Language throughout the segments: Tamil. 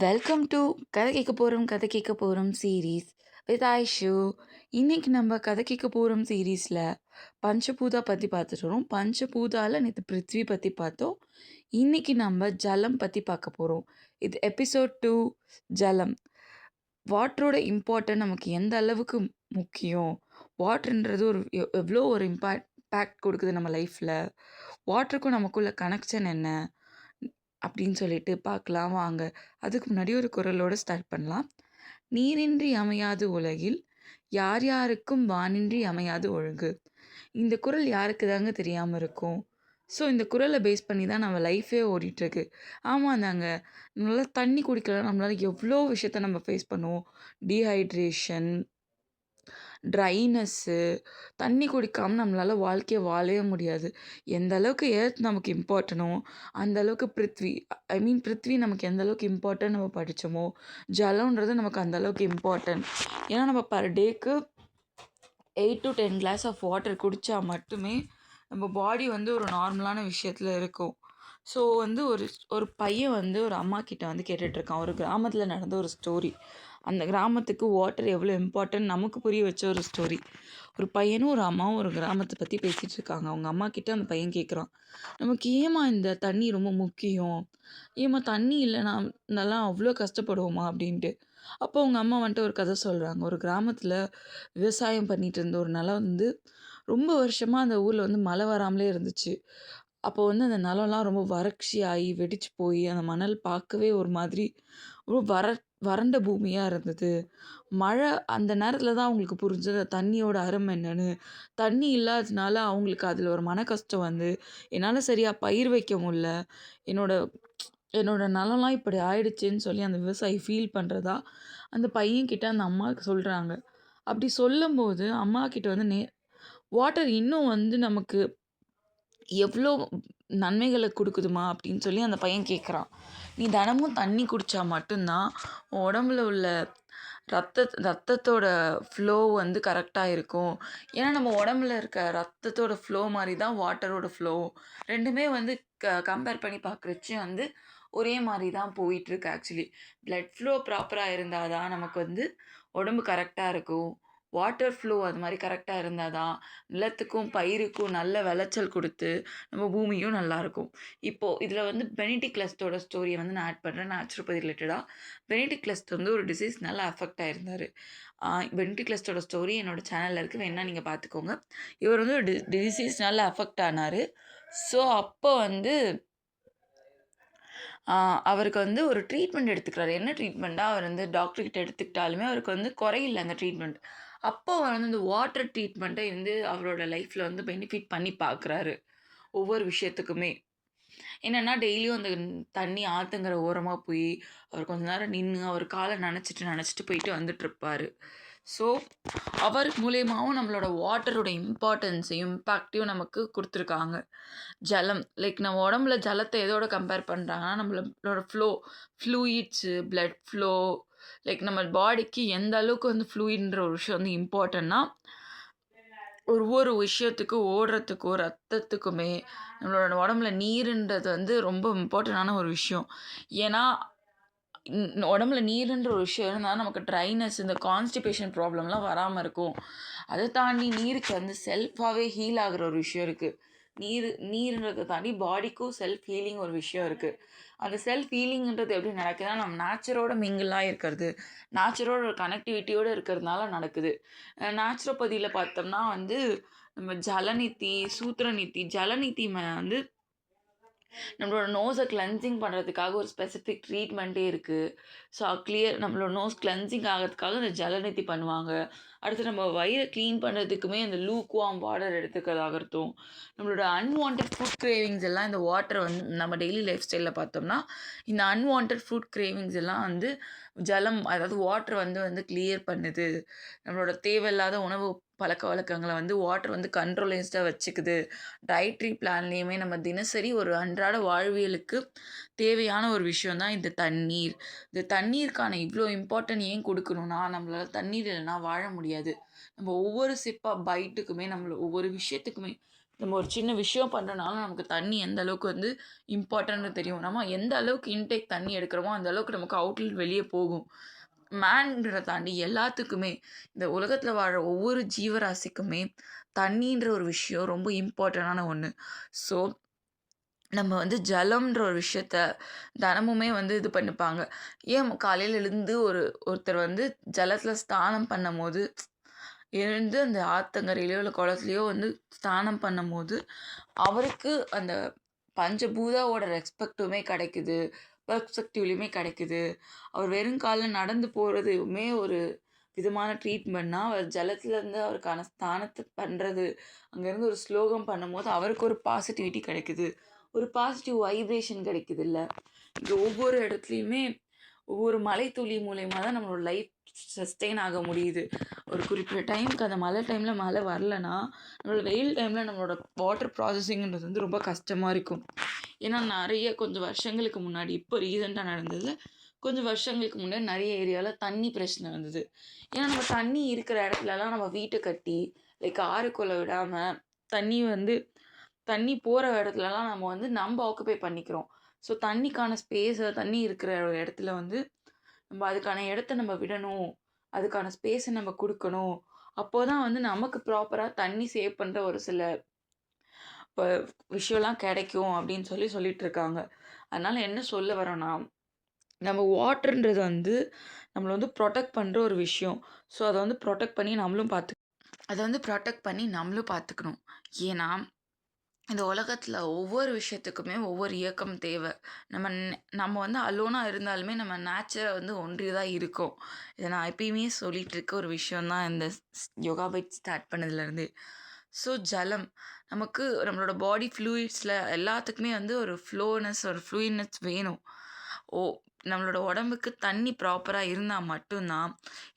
வெல்கம் டு கதை கேட்க போகிறோம் சீரீஸ் வித் ஐஷு. இன்னைக்கு நம்ம கதை கேட்க போகிறோம் சீரீஸில் பஞ்சபூதா பற்றி பார்த்துட்டு வரோம். பஞ்சபூதாவில் நேற்று பிருத்வி பற்றி பார்த்தோம். இன்னைக்கு நம்ம ஜலம் பற்றி பார்க்க போகிறோம். இது எபிசோட் 2 ஜலம். வாட்டரோட இம்பார்ட்டன் நமக்கு எந்த அளவுக்கு முக்கியம், வாட்டர்ன்றது எவ்வளோ ஒரு இம்பேக்ட் கொடுக்குது நம்ம லைஃப்பில், வாட்டருக்கும் நமக்குள்ள கனெக்ஷன் என்ன அப்படின்னு சொல்லிட்டு பார்க்கலாம் வாங்க. அதுக்கு முன்னாடி ஒரு குறளோடு ஸ்டார்ட் பண்ணலாம். நீரின்றி அமையாது உலகில் யார் யாருக்கும் வானின்றி அமையாது ஒழுகு. இந்த குறள் யாருக்கு தாங்க தெரியாமல் இருக்கும்? ஸோ இந்த குறளை பேஸ் பண்ணி தான் நம்ம லைஃபே ஓடிட்டுருக்கு. ஆமாம் தாங்க, நல்லா தண்ணி குடிக்கலாம், நம்மளால் எவ்வளோ விஷயத்த நம்ம ஃபேஸ் பண்ணுவோம். டீஹைட்ரேஷன், ட்ரைனஸ்ஸு, தண்ணி குடிக்காமல் நம்மளால் வாழ்க்கையை வாழவே முடியாது. எந்த அளவுக்கு எர்த் நமக்கு இம்பார்ட்டனோ அந்த அளவுக்கு பிருத்வி நமக்கு எந்த அளவுக்கு இம்பார்ட்டன் நம்ம படித்தோமோ, ஜலம்ன்றது நமக்கு அந்த அளவுக்கு இம்பார்ட்டன்ட். ஏன்னா நம்ம பர் டேக்கு 8 to 10 கிளாஸ் ஆஃப் வாட்டர் குடித்தா மட்டுமே நம்ம பாடி ஒரு நார்மலான விஷயத்தில் இருக்கும். ஸோ ஒரு பையன் ஒரு அம்மா கிட்ட கேட்டுட்ருக்கான். ஒரு கிராமத்தில் நடந்த ஒரு ஸ்டோரி. அந்த கிராமத்துக்கு வாட்டர் எவ்வளோ இம்பார்ட்டன்ட் நமக்கு புரிய வச்ச ஒரு ஸ்டோரி. ஒரு பையனும் ஒரு அம்மாவும் ஒரு கிராமத்தை பற்றி பேசிகிட்டு இருக்காங்க. அவங்க அம்மா கிட்ட அந்த பையன் கேட்குறான், நமக்கு ஏம்மா இந்த தண்ணி ரொம்ப முக்கியம், ஏம்மா தண்ணி இல்லைனா நல்லா அவ்வளோ கஷ்டப்படுவோமா அப்படின்ட்டு. அப்போ அவங்க அம்மா ஒரு கதை சொல்கிறாங்க. ஒரு கிராமத்தில் விவசாயம் பண்ணிகிட்டு இருந்த ஒரு நிலம் ரொம்ப வருஷமாக அந்த ஊரில் மழை வராமலே இருந்துச்சு. அப்போ அந்த நிலம்லாம் ரொம்ப வறட்சி ஆகி வெடிச்சு போய் அந்த மணல் பார்க்கவே ஒரு மாதிரி ரொம்ப வறண்ட பூமியாக இருந்தது. மழை அந்த நேரத்தில் தான் அவங்களுக்கு புரிஞ்சது தண்ணியோட அருமை என்னன்னு. தண்ணி இல்லாததுனால அவங்களுக்கு அதில் ஒரு மன கஷ்டம் என்னால் சரியாக பயிர் வைக்க முடில, என்னோட நிலம்லாம் இப்படி ஆயிடுச்சுன்னு சொல்லி அந்த விவசாயி ஃபீல் பண்ணுறதா அந்த பையன்கிட்ட அந்த அம்மாவுக்கு சொல்கிறாங்க. அப்படி சொல்லும்போது அம்மா கிட்ட வாட்டர் இன்னும் நமக்கு எவ்வளோ நன்மைகளை கொடுக்குதுமா அப்படின்னு சொல்லி அந்த பையன் கேட்குறான். நீ தினமும் தண்ணி குடித்தா மட்டும்தான் உடம்புல உள்ள ரத்தத்தோட ஃப்ளோ கரெக்டாக இருக்கும். ஏன்னா நம்ம உடம்புல இருக்க ரத்தத்தோட ஃப்ளோ மாதிரி தான் வாட்டரோட ஃப்ளோ. ரெண்டுமே கம்பேர் பண்ணி பார்க்குறச்சு ஒரே மாதிரி தான் போயிட்டுருக்கு. ஆக்சுவலி பிளட் ஃப்ளோ ப்ராப்பராக இருந்தால் தான் நமக்கு உடம்பு கரெக்டாக இருக்கும். வாட்டர் ஃப்ளோ அது மாதிரி கரெக்டாக இருந்தால் தான் நிலத்துக்கும் பயிருக்கும் நல்ல விளைச்சல் கொடுத்து நம்ம பூமியும் நல்லாயிருக்கும். இப்போது இதில் பெனிடிக் லெஸ்டோட ஸ்டோரியை நான் ஆட் பண்ணுறேன். நேச்சுரோபதி ரிலேட்டடாக பெனிடிக் லெஸ்ட் ஒரு டிசீஸ் நல்லா அஃபெக்ட் ஆகிருந்தார். பெனிடிக் லெஸ்டோட ஸ்டோரி என்னோடய சேனலில் இருக்குது, வேணால் நீங்கள் பார்த்துக்கோங்க. இவர் ஒரு டிசீஸ்னால அஃபெக்ட் ஆனார். ஸோ அப்போ அவருக்கு ஒரு ட்ரீட்மெண்ட் எடுத்துக்கிறாரு. என்ன ட்ரீட்மெண்ட்டாக அவர் டாக்டர்கிட்ட எடுத்துக்கிட்டாலுமே அவருக்கு குறையில்லை அந்த ட்ரீட்மெண்ட். அப்போ அவர் இந்த வாட்டர் ட்ரீட்மெண்ட்டை அவரோட லைஃப்பில் பெனிஃபிட் பண்ணி பார்க்குறாரு. ஒவ்வொரு விஷயத்துக்குமே என்னென்னா, டெய்லியும் அந்த தண்ணி ஆற்றுங்கிற ஓரமாக போய் அவர் கொஞ்ச நேரம் நின்று அவர் காலை நனைச்சிட்டு போயிட்டு வந்துட்டுருப்பார். ஸோ அவர் மூலியமாகவும் நம்மளோட வாட்டரோட இம்பார்ட்டன்ஸையும் இம்பேக்டையும் நமக்கு கொடுத்துருக்காங்க. ஜலம் நம்ம உடம்புல ஜலத்தை எதோட கம்பேர் பண்ணுறாங்கன்னா, நம்மளோட ஃப்ளூயிட்ஸு, பிளட் ஃப்ளோ, நம்ம பாடிக்கு எந்த அளவுக்கு ஃப்ளூயிட்ன்ற ஒரு விஷயம் இம்பார்ட்டன்னா, ஒவ்வொரு விஷயத்துக்கும் ஓடுறதுக்கும் ரத்தத்துக்குமே நம்மளோட உடம்புல நீருன்றது ரொம்ப இம்பார்ட்டண்டான ஒரு விஷயம். ஏன்னா உடம்புல நீருன்ற ஒரு விஷயம் இருந்தால் நமக்கு ட்ரைனஸ், இந்த கான்ஸ்டிபேஷன் ப்ராப்ளம்லாம் வராமல் இருக்கும். அதை தாண்டி நீருக்கு செல்ஃபாகவே ஹீல் ஆகிற ஒரு விஷயம் இருக்குது. நீருன்றதை தாண்டி பாடிக்கும் செல்ஃப் ஹீலிங் ஒரு விஷயம் இருக்குது. அந்த செல்ஃப் ஹீலிங்கிறது எப்படி நடக்குதுன்னா, நம்ம நேச்சரோட மிங்கிளாக இருக்கிறது, நேச்சரோட ஒரு கனெக்டிவிட்டியோடு இருக்கிறதுனால நடக்குது. நேச்சுரோபதியில் பார்த்தோம்னா நம்ம ஜலநிதி, சூத்திரநிதி, ஜலநிதி நம்மளோட நோஸை கிளென்சிங் பண்ணுறதுக்காக ஒரு ஸ்பெசிஃபிக் ட்ரீட்மெண்ட்டே இருக்குது. ஸோ நம்மளோட நோஸ் கிளென்சிங் ஆகிறதுக்காக இந்த ஜலநிதி பண்ணுவாங்க. அடுத்து நம்ம வயிறை க்ளீன் பண்ணுறதுக்குமே இந்த லூக்வார்ம் வாட்டர் எடுத்துக்கிறதாகட்டும், நம்மளோட அன்வான்ட் ஃபுட் கிரேவிங்ஸ் எல்லாம் இந்த வாட்டர் நம்ம டெய்லி லைஃப் ஸ்டைலில் பார்த்தோம்னா, இந்த அன்வான்ட் ஃபுட் கிரேவிங்ஸ் எல்லாம் ஜலம், அதாவது வாட்டர் கிளியர் பண்ணுது. நம்மளோட தேவையில்லாத உணவு பழக்கவழக்கங்களை வாட்டர் கண்ட்ரோலைஸ்டாக வச்சுக்குது. டயட்ரி பிளான்லேயுமே நம்ம தினசரி ஒரு அன்றாட வாழ்வியலுக்கு தேவையான ஒரு விஷயம் தான் இந்த தண்ணீர். இந்த தண்ணீருக்கான இவ்வளோ இம்பார்ட்டன்ட் ஏன் கொடுக்கணும்னா, நம்மளால் தண்ணீர் இல்லைன்னா வாழ முடியாது. நம்ம ஒவ்வொரு சிப்பாக பைட்டுக்குமே, ஒவ்வொரு விஷயத்துக்குமே நம்ம ஒரு சின்ன விஷயம் பண்ணுறனாலும் நமக்கு தண்ணி எந்த அளவுக்கு வந்து இம்பார்ட்டன்ட்னு தெரியும். நம்ம எந்த அளவுக்கு இன்டேக் தண்ணி எடுக்கிறோமோ அந்த அளவுக்கு நமக்கு அவுட்லெட் வெளியே போகும். மேன்றத தாண்டி எல்லாத்துக்குமே இந்த உலகத்தில் வாழற ஒவ்வொரு ஜீவராசிக்குமே தண்ணின்ற ஒரு விஷயம் ரொம்ப இம்பார்ட்டண்டான ஒன்று. ஸோ நம்ம வந்து ஜலம்ன்ற ஒரு விஷயத்த தினமுமே வந்து இது பண்ணிப்பாங்க. ஏன் காலையில எழுந்து ஒருத்தர் வந்து ஜலத்தில் ஸ்நானம் பண்ணும்போது எழுந்து அந்த ஆத்தங்கரையிலையோ இல்லை குளத்துலையோ வந்து ஸ்நானம் பண்ணும்போது அவருக்கு அந்த பஞ்சபூதாவோட ரெஸ்பெக்ட்டுமே கிடைக்குது, பெர்ஸ்பெக்டிவ்லையுமே கிடைக்குது. அவர் வெறுங்கால்ல நடந்து போகிறதுமே ஒரு விதமான ட்ரீட்மெண்ட்னா, அவர் ஜலத்துலேருந்து அவருக்கான ஸ்நானத்த பண்ணுறது, அங்கேருந்து ஒரு ஸ்லோகம் பண்ணும்போது அவருக்கு ஒரு பாசிட்டிவிட்டி கிடைக்குது. ஒரு பாசிட்டிவ் வைப்ரேஷன் கிடைக்குதுல்ல. இங்கே ஒவ்வொரு இடத்துலையுமே ஒவ்வொரு மழைத்துளி மூலியமா தான் நம்மளோட லைஃப் சஸ்டெயின் ஆக முடியுது. ஒரு குறிப்பிட்ட டைமுக்கு அந்த மழை டைமில் மழை வரலன்னா, நம்மளோட வெயில் டைமில் நம்மளோட வாட்டர் ப்ராசஸிங்ன்றது வந்து ரொம்ப கஷ்டமாக இருக்கும். ஏன்னா நிறைய கொஞ்சம் வருஷங்களுக்கு முன்னாடி, இப்போ ரீசெண்டாக நடந்ததில்ல, கொஞ்சம் வருஷங்களுக்கு முன்னாடி நிறைய ஏரியாவில் தண்ணி பிரச்சனை வந்தது. ஏன்னா நம்ம தண்ணி இருக்கிற இடத்துலலாம் நம்ம வீட்டை கட்டி லைக் ஆறுக்குள்ளே விடாமல் தண்ணி போகிற இடத்துலலாம் நம்ம வந்து ஆக்குபை பண்ணிக்கிறோம். ஸோ தண்ணிக்கான ஸ்பேஸை தண்ணி இருக்கிற இடத்துல வந்து நம்ம அதுக்கான இடத்த நம்ம விடணும். அதுக்கான ஸ்பேஸை நம்ம கொடுக்கணும். அப்போ தான் வந்து நமக்கு ப்ராப்பராக தண்ணி சேவ் பண்ணுற ஒரு சில இப்போ விஷயம்லாம் கிடைக்கும் அப்படின்னு சொல்லிட்டுருக்காங்க. அதனால் என்ன சொல்ல வரோன்னா, நம்ம வாட்டர்ன்றது வந்து நம்மளை வந்து ப்ரொடெக்ட் பண்ணுற ஒரு விஷயம். ஸோ அதை வந்து ப்ரொடெக்ட் பண்ணி நம்மளும் பார்த்துக்கணும். ஏன்னா இந்த உலகத்தில் ஒவ்வொரு விஷயத்துக்குமே ஒவ்வொரு இயக்கம் தேவை. நம்ம வந்து அலோனாக இருந்தாலுமே நம்ம நேச்சரை வந்து ஒன்றி தான் இருக்கோம். இதை நான் எப்பயுமே சொல்லிகிட்டு இருக்க ஒரு விஷயம் தான் இந்த யோகா பைட் ஸ்டார்ட் பண்ணதுலேருந்து. ஸோ ஜலம் நமக்கு நம்மளோட பாடி ஃப்ளூயிட்ஸில் எல்லாத்துக்குமே வந்து ஒரு ஃப்ளூயிட்னஸ் வேணும். நம்மளோட உடம்புக்கு தண்ணி ப்ராப்பராக இருந்தால் மட்டும்தான்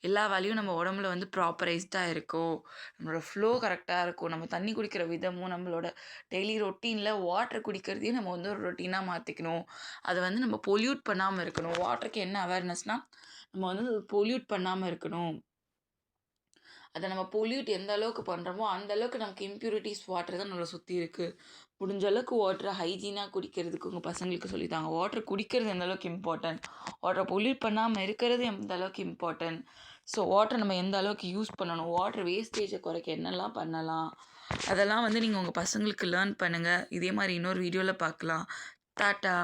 எல்லா வேலையும் நம்ம உடம்புல வந்து ப்ராப்பரைஸ்டாக இருக்கும். நம்மளோட ஃப்ளோ கரெக்டாக இருக்கும். நம்ம தண்ணி குடிக்கிற விதமும் நம்மளோட டெய்லி ரொட்டீனில் வாட்டர் குடிக்கிறதையும் நம்ம வந்து ஒரு ரொட்டீனாக மாற்றிக்கணும். அதை வந்து நம்ம பொல்யூட் பண்ணாமல் இருக்கணும். வாட்டருக்கு என்ன அவேர்னஸ்னால் நம்ம வந்து பொல்யூட் பண்ணாமல் இருக்கணும். அதை நம்ம பொல்யூட் எந்த அளவுக்கு பண்ணுறோமோ அந்த அளவுக்கு நமக்கு இம்ப்யூரிட்டிஸ் வாட்டர் தான் நம்மளை சுற்றி இருக்குது. முடிஞ்ச அளவுக்கு வாட்டரை ஹைஜீனாக குடிக்கிறதுக்கு உங்கள் பசங்களுக்கு சொல்லித்தாங்க. வாட்டர் குடிக்கிறது எந்த அளவுக்கு இம்பார்ட்டன்ட், வாட்டரை பொல்யூட் பண்ணாமல் இருக்கிறது எந்த அளவுக்கு இம்பார்ட்டன்ட். ஸோ வாட்டர் நம்ம எந்த அளவுக்கு யூஸ் பண்ணணும், வாட்டர் வேஸ்டேஜை குறைக்க என்னெல்லாம் பண்ணலாம், அதெல்லாம் வந்து நீங்கள் உங்கள் பசங்களுக்கு லேர்ன் பண்ணுங்கள். இதே மாதிரி இன்னொரு வீடியோவில் பார்க்கலாம். டாட்டா.